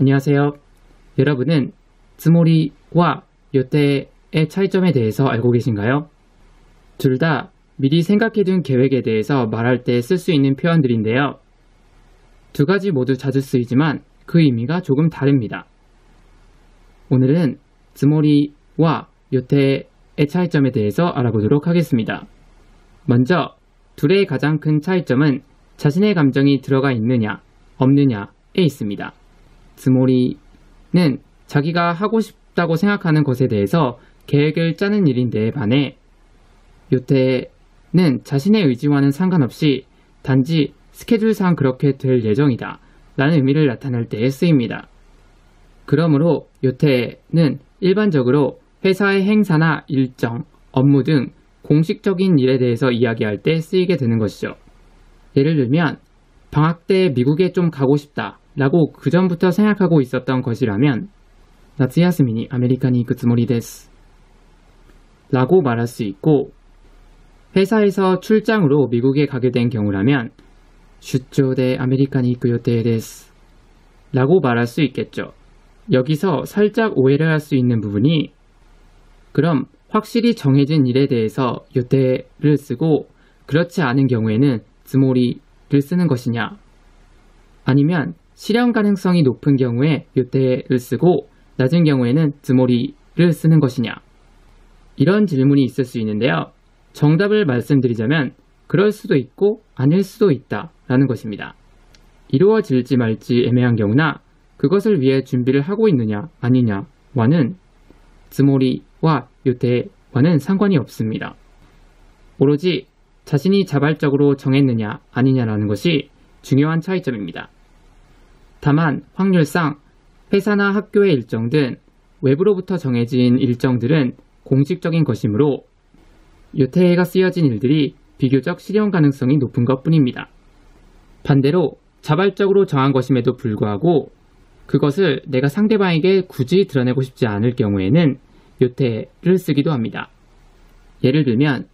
안녕하세요. 여러분은 쯔모리와 요테의 차이점에 대해서 알고 계신가요? 둘 다 미리 생각해둔 계획에 대해서 말할 때 쓸 수 있는 표현들인데요. 두 가지 모두 자주 쓰이지만 그 의미가 조금 다릅니다. 오늘은 쯔모리와 요테의 차이점에 대해서 알아보도록 하겠습니다. 먼저 둘의 가장 큰 차이점은 자신의 감정이 들어가 있느냐, 없느냐에 있습니다. 쯔모리는 자기가 하고 싶다고 생각하는 것에 대해서 계획을 짜는 일인데 반해 요테는 자신의 의지와는 상관없이 단지 스케줄상 그렇게 될 예정이다 라는 의미를 나타낼 때에 쓰입니다. 그러므로 요테는 일반적으로 회사의 행사나 일정, 업무 등 공식적인 일에 대해서 이야기할 때 쓰이게 되는 것이죠. 예를 들면 방학 때 미국에 좀 가고 싶다 라고 그전부터 생각하고 있었던 것이라면 나츠야스미にアメリカに行くつもりです라고 말할 수 있고, 회사에서 출장으로 미국에 가게 된 경우라면 出張でアメリカに行く予定です라고 말할 수 있겠죠. 여기서 살짝 오해를 할 수 있는 부분이, 그럼 확실히 정해진 일에 대해서 요테를 쓰고 그렇지 않은 경우에는 쯔모리를 쓰는 것이냐, 아니면 실현 가능성이 높은 경우에 요테를 쓰고 낮은 경우에는 쯔모리를 쓰는 것이냐, 이런 질문이 있을 수 있는데요. 정답을 말씀드리자면 그럴 수도 있고 아닐 수도 있다 라는 것입니다. 이루어질지 말지 애매한 경우나 그것을 위해 준비를 하고 있느냐 아니냐와는 쯔모리와 요테와는 상관이 없습니다. 오로지 자신이 자발적으로 정했느냐 아니냐라는 것이 중요한 차이점입니다. 다만 확률상 회사나 학교의 일정 등 외부로부터 정해진 일정들은 공식적인 것이므로 요테가 쓰여진 일들이 비교적 실현 가능성이 높은 것 뿐입니다. 반대로 자발적으로 정한 것임에도 불구하고 그것을 내가 상대방에게 굳이 드러내고 싶지 않을 경우에는 요테를 쓰기도 합니다. 예를 들면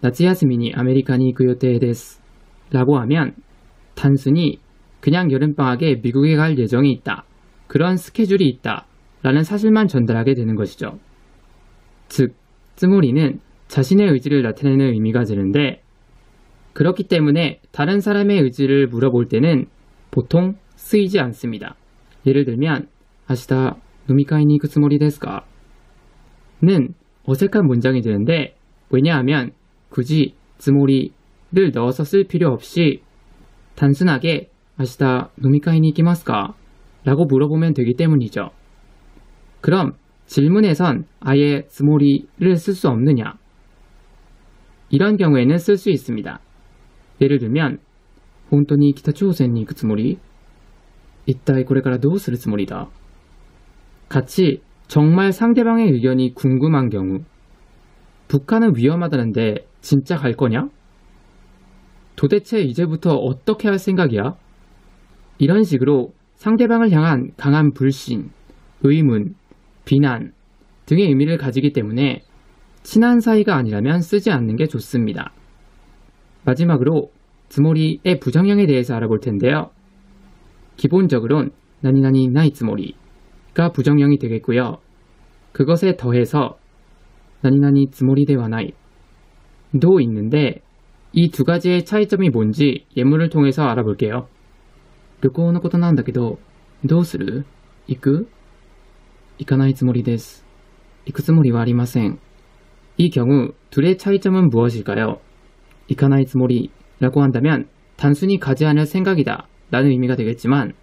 나츠야스미にアメリカに行く予定です라고 하면 단순히 그냥 여름방학에 미국에 갈 예정이 있다, 그런 스케줄이 있다 라는 사실만 전달하게 되는 것이죠. 즉, 쯔모리는 자신의 의지를 나타내는 의미가 드는데, 그렇기 때문에 다른 사람의 의지를 물어볼 때는 보통 쓰이지 않습니다. 예를 들면 明日飲み会に行くつもりですか? 는 어색한 문장이 되는데, 왜냐하면 굳이 쯔모리를 넣어서 쓸 필요 없이 단순하게 明日飲み会に行きますか? 라고 물어보면 되기 때문이죠. 그럼 질문에선 아예 쯔모리를 쓸 수 없느냐? 이런 경우에는 쓸 수 있습니다. 예를 들면 本当に北朝鮮に行くつもり? 一体これからどうするつもりだ? 같이 정말 상대방의 의견이 궁금한 경우, 북한은 위험하다는데 진짜 갈 거냐? 도대체 이제부터 어떻게 할 생각이야? 이런 식으로 상대방을 향한 강한 불신, 의문, 비난 등의 의미를 가지기 때문에 친한 사이가 아니라면 쓰지 않는 게 좋습니다. 마지막으로 쯔모리의 부정형에 대해서 알아볼 텐데요. 기본적으론 나니나니 나이 쯔모리가 부정형이 되겠고요. 그것에 더해서 나니나니 쯔모리 데와 나이 도 있는데, 이 두 가지의 차이점이 뭔지 예문을 통해서 알아볼게요. 旅行のことなんだけどどうする? 行く? 行かないつもりです. 行くつもりはありません. 이 경우 둘의 차이점은 무엇일까요? 行かないつもり라고 한다면 단순히 가지 않을 생각이다 라는 의미가 되겠지만,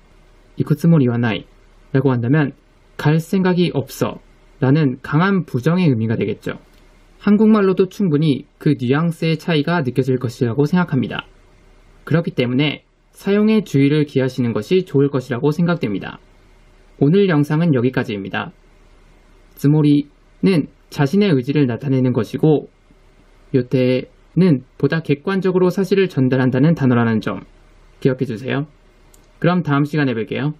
行くつもりはない라고 한다면 갈 생각이 없어 라는 강한 부정의 의미가 되겠죠. 한국말로도 충분히 그 뉘앙스의 차이가 느껴질 것이라고 생각합니다. 그렇기 때문에 사용에 주의를 기하시는 것이 좋을 것이라고 생각됩니다. 오늘 영상은 여기까지입니다. 쯔모리는 자신의 의지를 나타내는 것이고, 요테는 보다 객관적으로 사실을 전달한다는 단어라는 점 기억해 주세요. 그럼 다음 시간에 뵐게요.